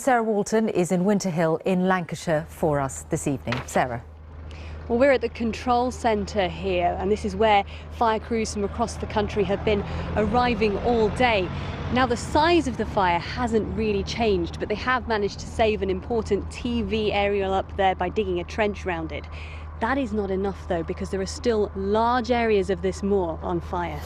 Sarah Walton is in Winter Hill in Lancashire for us this evening. Sarah. Well, we're at the control centre here, and this is where fire crews from across the country have been arriving all day. Now, the size of the fire hasn't really changed, but they have managed to save an important TV aerial up there by digging a trench round it. That is not enough, though, because there are still large areas of this moor on fire.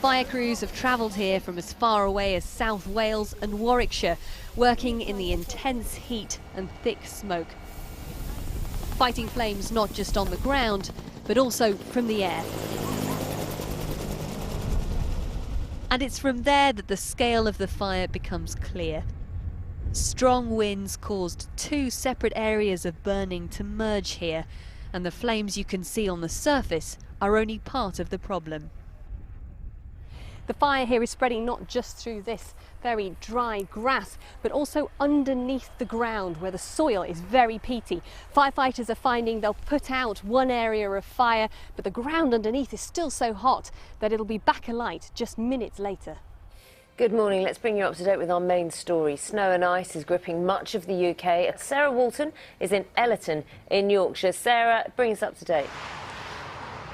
Fire crews have travelled here from as far away as South Wales and Warwickshire, working in the intense heat and thick smoke, fighting flames not just on the ground, but also from the air. And it's from there that the scale of the fire becomes clear. Strong winds caused two separate areas of burning to merge here, and the flames you can see on the surface are only part of the problem. The fire here is spreading not just through this very dry grass, but also underneath the ground where the soil is very peaty. Firefighters are finding they'll put out one area of fire, but the ground underneath is still so hot that it'll be back alight just minutes later. Good morning. Let's bring you up to date with our main story. Snow and ice is gripping much of the UK. Sarah Walton is in Ellerton in Yorkshire. Sarah, bring us up to date.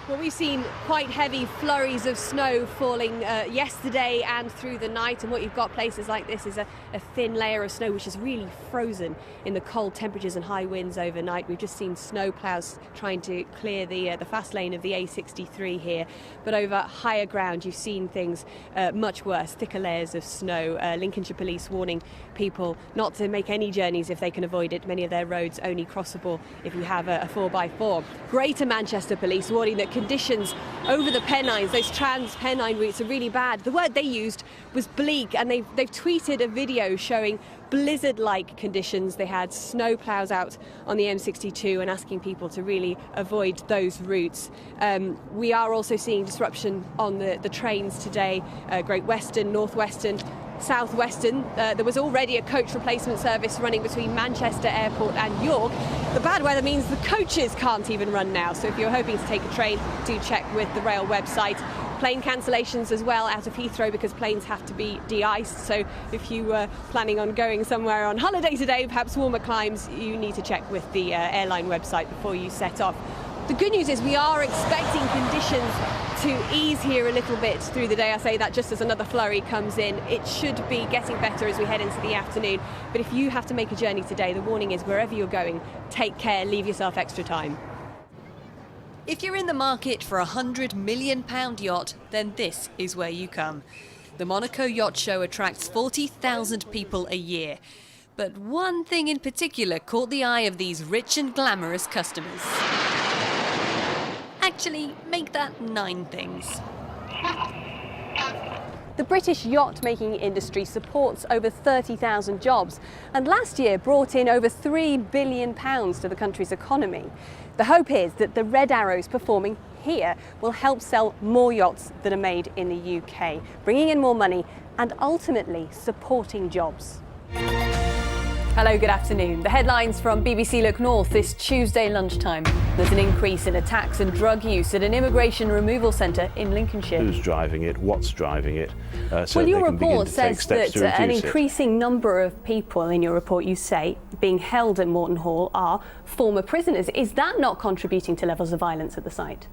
Well, we've seen quite heavy flurries of snow falling yesterday and through the night, and what you've got places like this is a thin layer of snow which is really frozen in the cold temperatures and high winds overnight. We've just seen snow ploughs trying to clear the fast lane of the A63 here, but over higher ground you've seen things much worse, thicker layers of snow. Lincolnshire Police warning people not to make any journeys if they can avoid it. Many of their roads only crossable if you have a 4x4. Greater Manchester Police warning that conditions over the Pennines, those trans-Pennine routes, are really bad. The word they used was bleak, and they've tweeted a video showing blizzard-like conditions. They had snow ploughs out on the M62 and asking people to really avoid those routes. We are also seeing disruption on the trains today, Great Western, North Western, South Western. There was already a coach replacement service running between Manchester Airport and York. The bad weather means the coaches can't even run now, so if you're hoping to take a train, do check with the rail website. Plane cancellations as well out of Heathrow because planes have to be de-iced, so if you were planning on going somewhere on holiday today, perhaps warmer climes, you need to check with the airline website before you set off. The good news is we are expecting conditions to ease here a little bit through the day. I say that just as another flurry comes in. It should be getting better as we head into the afternoon. But if you have to make a journey today, the warning is wherever you're going, take care, leave yourself extra time. If you're in the market for a £100 million yacht, then this is where you come. The Monaco Yacht Show attracts 40,000 people a year. But one thing in particular caught the eye of these rich and glamorous customers. Actually, make that 9 things. The British yacht-making industry supports over 30,000 jobs, and last year brought in over £3 billion to the country's economy. The hope is that the Red Arrows performing here will help sell more yachts that are made in the UK, bringing in more money and ultimately supporting jobs. Hello, good afternoon. The headlines from BBC Look North this Tuesday lunchtime. There's an increase in attacks and drug use at an immigration removal centre in Lincolnshire. Who's driving it? What's driving it? So well, your report says that an increasing number of people in your report, you say, being held at Morton Hall are former prisoners. Is that not contributing to levels of violence at the site?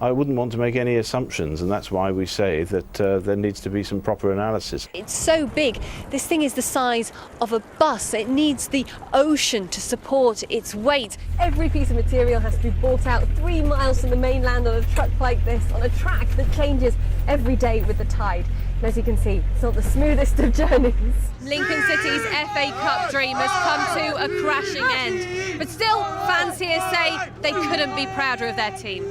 I wouldn't want to make any assumptions, and that's why we say that there needs to be some proper analysis. It's so big. This thing is the size of a bus. It needs the ocean to support its weight. Every piece of material has to be brought out 3 miles from the mainland on a truck like this, on a track that changes every day with the tide. And as you can see, it's not the smoothest of journeys. Lincoln City's FA Cup dream has come to a crashing end. But still, fans here say they couldn't be prouder of their team.